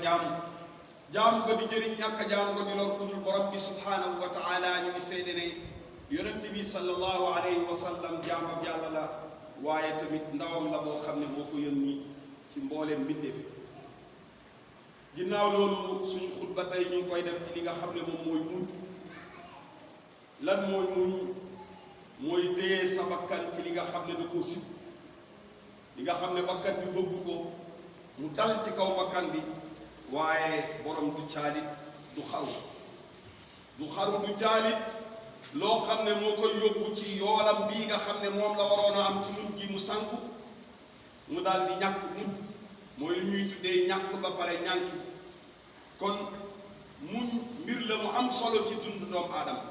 jaamu ko di jëriñ ñàkk jaamu ko di lor ku dul borom bi subhanahu wa taala. ñu ngi seede ne yonent bi sallallahu alayhi wa sallam jaamam yàlla la waaye tamit ndawam la boo xam ne moo ko yónni ci mbooleem mbindeef. ginnaaw loolu suñu xutba tey ñu ngi koy def ci li nga xam ne moom mooy muñ. lan mooy muñ? mooy téye sa bakkan ci li nga xam ne da koo sib, li nga xam ne bakkan bi bëgg ko mu dal ci kaw bakkan bi, waaye borom du caalit du xaru du caalit loo xam ne moo koy yóbbu ci yoolam bii nga xam ne moom la waroon a am ci muñ gi mu sànku mu daal di ñàkk muñ. mooy lu ñuy tuddee ñàkk ba pare ñànki. kon muñ mbir la mu am solo ci dund doomu aadama.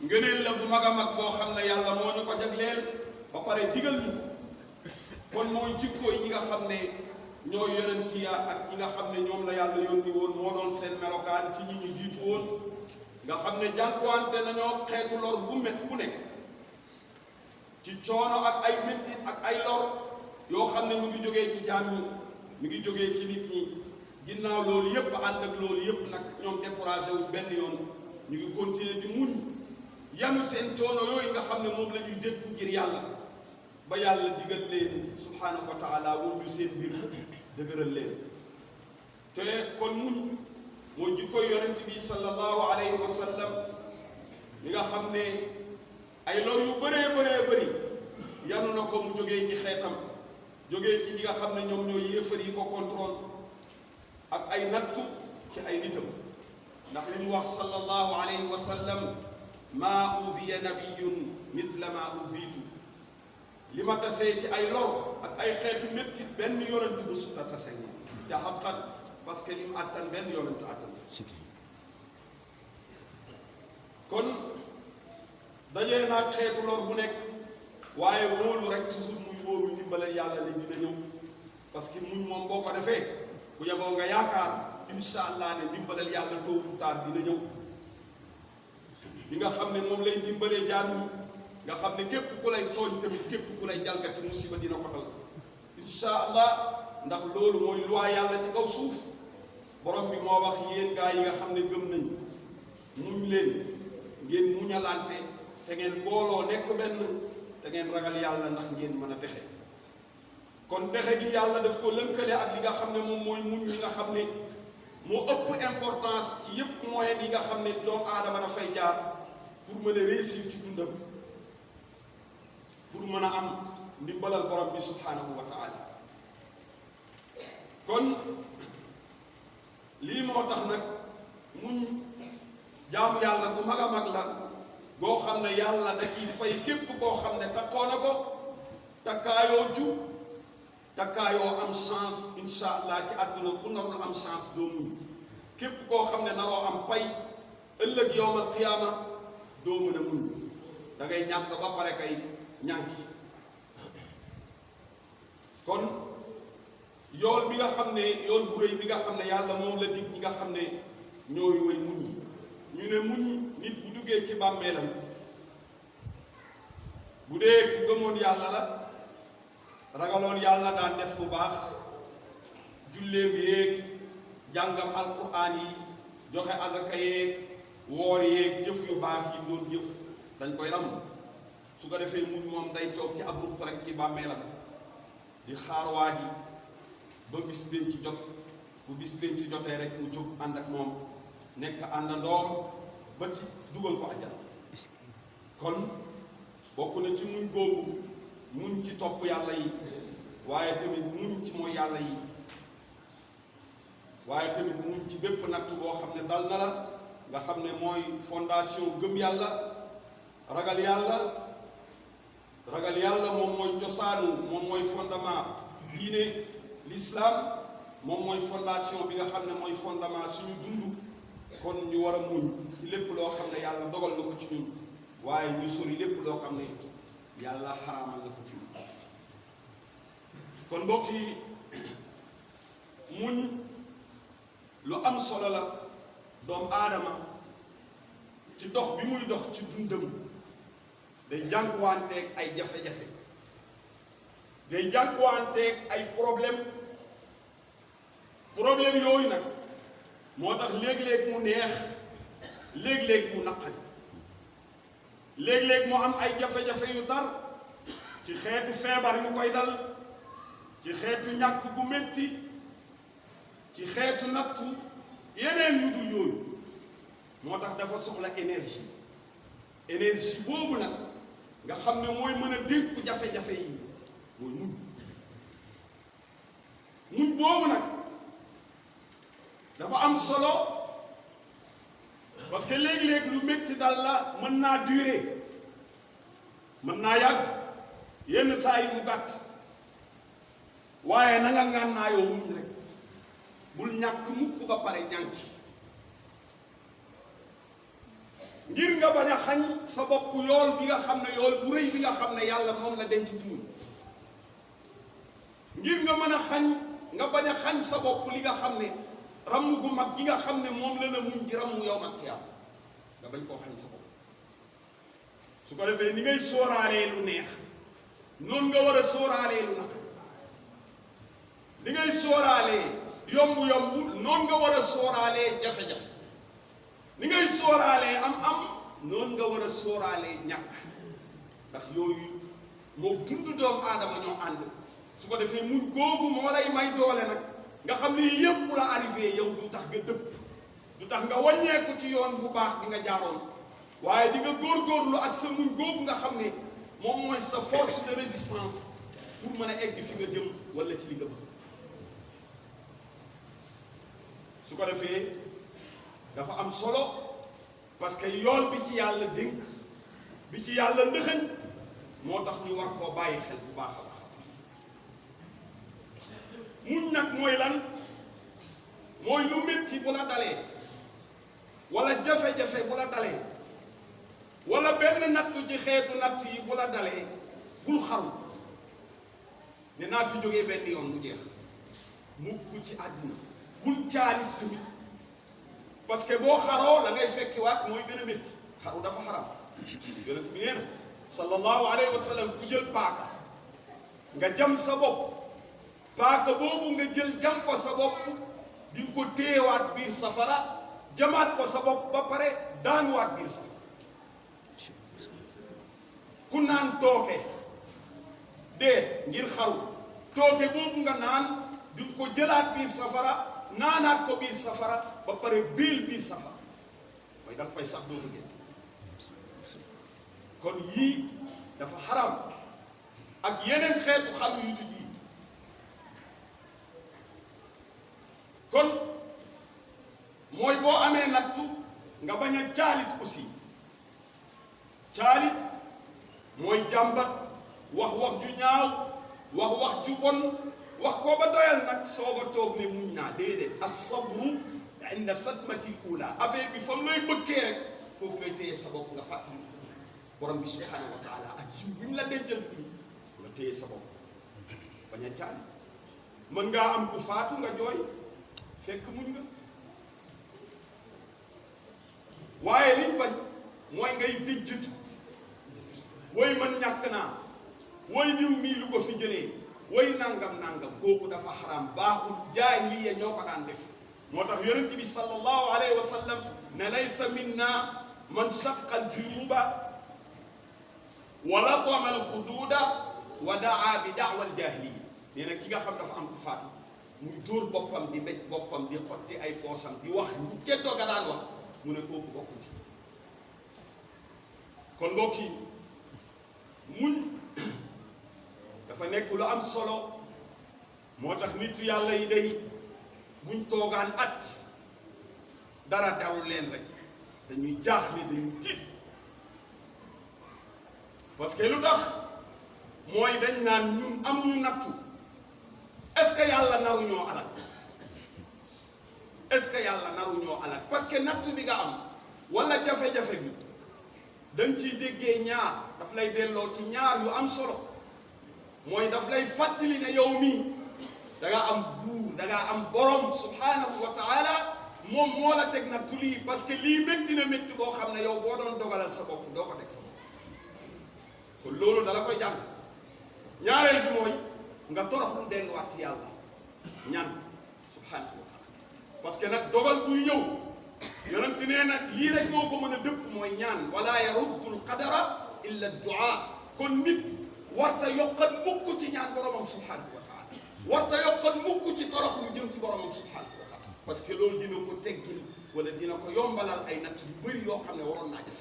ngëneel la bu mag a mag boo xam ne yàlla moo ñu ko jagleel ba pare digal ñu ko. kon mooy jikko yi ñi nga xam ne ñoo yonent ya ak ñi nga xam ne ñoom la yàlla yónni woon moo doon seen melokaan ci ñi ñu jiitu woon, nga xam ne jànkuwante nañoo xeetu lor bu nekk ci coono ak ay mettit ak ay lor yoo xam ne mu ngi jógee ci jaam ñi, mi ngi jógee ci nit ñi. ginnaaw loolu yépp ànd ak loolu yépp nag ñoom découragé wu benn yoon, ñu ngi continuer di muñ yanu seen coono yooyu nga xam ne moom la ñuy déggu ngir yàlla, ba yàlla digal leen subhanahu wa taala wundu seen mbir dëgëral leen. te kon muñ moo jikkoy yonent bi sallallahu alayhi wa sallam, li nga xam ne ay lor yu bëree bëri yanu na ko mu jógee ci xeetam, jógee ci ñi nga xam ne ñoom ñoo yéefar yi ko contrôle, ak ay nattu ci ay nitam. ndax li mu wax sallallahu alayhi wa sallam, maa udiya nabiyun misla maa udiitu. li ma tasee ci ay lor ak ay xeetu métti benn yonent bu su ta tase te xaqan, parce que li mu attan benn yonent attan. kon dajee naa xeetu lor bu nekk, waaye wóolu rek toujours muy wóolu ndimbalal yàlla ne dina ñëw. parce que muñ moom boo ko defee bu yeboo nga yaakaar insha allah ne ndimbalal yàlla tôt ou tard dina ñëw. bi nga xam ne moom lay dimbalee jaam ñi, nga xam ne képp ku lay tooñ tamit képp ku lay jalgati musiba dina ko dal insha allah. ndax loolu mooy loi yàlla ci kaw suuf. borom bi moo wax yéen gaa yi nga xam ne gëm nañ, muñ leen, ngeen muñalante te ngeen booloo nekk benn, te ngeen ragal yàlla ndax ngeen mën a texe. kon texe gi yàlla daf ko lënkale ak li nga xam ne moom mooy muñ li nga xam ne moo ëpp importance ci yépp moyen yi nga xam ne doomu aadama dafay jaar pour mën a réussir ci dundam, pour mën a am ndimbalal borom bi subhanahu wa taala. kon lii moo tax nag muñ jaamu yàlla bu mag a mag la boo xam ne yàlla da ciy fay képp koo xam ne takkoo na ko, takkaayoo jub, takkaayoo am chance insha allah ci àdduna. ku narul am chance doo muñ. képp koo xam ne naroo am pay ëllëg yowmal qiyaama doo mën a muñ, da ngay ñàkk ba pare kay ñànki. kon yool bi nga xam ne yool bu rëy bi nga xam ne yàlla moom la dig ñi nga xam ne ñooy woy muñ yi. ñu ne muñ nit bu duggee ci bàmmeelam, bu dee ku gëmoon yàlla la, ragaloon yàlla, daan def bu baax, jullee bi yeeg jàngam alquran yi, joxe azaka yeeg woor yeeg jëf yu baax yi doon jëf, dañ koy ram. su ko defee muñ moom day toog ci ab ruq rek ci bàmmeelam di xaar waa ji ba bis pénc ci jot. bu bis pénc ci jotee rek mu jóg ànd ak moom, nekk àndandoom ba ci dugal ko àjjana. kon bokk na ci muñ googu muñ ci topp yàlla yi, waaye tamit muñ ci mooy yàlla yi, waaye tamit muñ ci bépp natt boo xam ne dal na la, nga xam ne mooy fondation gëm yàlla, ragal yàlla. ragal yàlla moom mooy cosaanu, moom mooy fondement diine l'islam, moom mooy fondation bi nga xam ne mooy fondement suñu dund. kon ñu war a muñ ci lépp loo xam ne yàlla dogal na ko ci ñun, waaye ñu sori lépp loo xam ne yàlla xaraamal na ko ci ñun. kon mbokk yi, muñ lu am solo la. doomu aadama ci dox bi muy dox ci dundam day jànkuwanteeg ay jafe-jafe, day jànkuwanteeg ay problème, problème yooyu nag moo tax léeg-léeg mu neex léeg-léeg mu naqari léeg-léeg mu am ay jafe-jafe yu tar ci xeetu feebar yu koy dal ci xeetu ñàkk gu métti ci xeetu nattu yeneen yu dul yooyu moo tax dafa soxla énergie boobu nag nga xam ne mooy mën a dékku jafe-jafe yi mooy muñ boobu nag dafa am solo parce que léeg-léeg lu métti dal la mën naa durer mën naa yàgg yenn saa yi mu gàtt waaye na nga ngànnaayoo muñ rek bul ñàkk mukk ba pare ñànki ngir nga bañ a xañ sa bopp yool bi nga xam ne yool bu rëy bi nga xam ne yàlla moom la denc ci muñ ngir nga mën a xañ nga bañ a xañ sa bopp li nga xam ne ramm gu mag gi nga xam ne moom la muñ ci ramm yawmal qiyaama nga bañ koo xañ sa bopp su ko defee ni ngay sóoraalee lu neex noonu nga war a sóoraalee lu naqari ni ngay sóoraalee yomb-yomb noonu nga war a sóoraalee jafe-jafe ni ngay sóoraalee am noonu nga war a sóoraalee ñàkk ndax yooyu moo dund doomu aadama ñoo ànd su ko defee muñ googu moo lay may doole nag nga xam ne yépp la arrivé yow du tax nga dëpp du tax nga wàññeeku ci yoon bu baax bi nga jaaroon waaye di nga góorgóorlu ak sa muñ googu nga xam ne moom mooy sa force de résistance pour mën a egg fi nga jëm wala ci li nga bëgg su ko defee dafa am solo parce que yoon bi ci yàlla dénk bi ci yàlla ndëxëñ moo tax ñu war koo bàyyi xel bu baax a baax muñ nag mooy lan mooy lu métti bu la dalee wala jafe-jafe bu la dalee wala benn nattu ci xeetu natt yi bu la dalee bul xaru ne naa fi jógee benn yoon mu jeex mukk ci àddina bul caalit tamit parce que boo xaroo la ngay fekkiwaat mooy gën a métti xaru dafa xaram yonent bi nee na sallallahu alayhi wa sallam ku jël paaka nga jam sa bopp paaka boobu nga jël jam ko sa bopp di nga ko téyewaat biir safara jamaat ko sa bopp ba pare daanuwaat biir safara ku naan tooke dee ngir xaru tooke boobu nga naan di nga ko jëlaat biir safara naanaat ko biir safara ba pare biil biir safara mooy danga fay sax doo fa génn kon yii dafa xaram ak yeneen xeetu xaru yu dut yi kon mooy boo amee nattu nga bañ a caalit aussi caalit mooy jàmbat wax ju ñaaw wax ju bon wax koo ba doyal nag soog a toog ne muñ naa déedéet as-sabru inda sadmatil ula affaire bi fa mu lay bëkkee rek foofu ngay téye sa bopp nga fàttali borom bi subhanahu wa taala ak jiw bi mu la dencal bi nga téye sa bopp bañ a caali mën ngaa am ku faatu nga jooy fekk muñ nga waaye liñ bañ mooy ngay dijjatu woy man ñàkk naa woy diw mii lu ko fi jëlee woy nangam kooku dafa xaram baaxul jaahiliya ñoo ko daan def moo tax yonent bi sallallahu alayhi wa sallam ne laysa minna man shaqqa al-juyuba wa latama al-xuduuda wa daa bi da'wa al-jaahiliya nee na ki nga xam dafa am ku faatu muy dóor boppam di mbéj boppam di xotti ay poosam di wax ñu ceddoo ga daan wax mu ne kooku bokkul ci kon mbokk yi muñ dafa nekk lu am solo moo tax nitu yàlla yi day buñ toogaan at dara dawul leen rek dañuy jaaxle dañuy tiit parce que lu tax mooy dañ naan ñun amuñu nattu est-ce que yàlla naruñoo alal est-ce que yàlla naruñoo alal parce que nattu bi nga am wala jafe-jafe bi dañ ciy déggee ñaar daf lay delloo ci ñaar yu am solo mooy daf lay fàttali ne yow mii da nga am buur da nga am borom subhanahu wa taala moom moo la teg nattu lii parce que lii métti na métti boo xam ne yow boo doon dogalal sa bopp doo ko teg sa bopp kon loolu dala koy jàng ñaareel bi mooy nga torox lu delluwaat ci yàlla ñaan subhanahu wa taala parce que nag dogal buy ñëw yonent nee nag lii rek moo ko mën a dëpp mooy ñaan wala yaruddul qadara illa du'a kon nit warta yokkat mukk ci ñaan boromam subhanahu wa taala warta yokkat mukk ci torox lu jëm ci boromam subhanahu wa taala parce que loolu dina ko teggil wala dina ko yombalal ay natt yu bëri yoo xam ne waroon naa def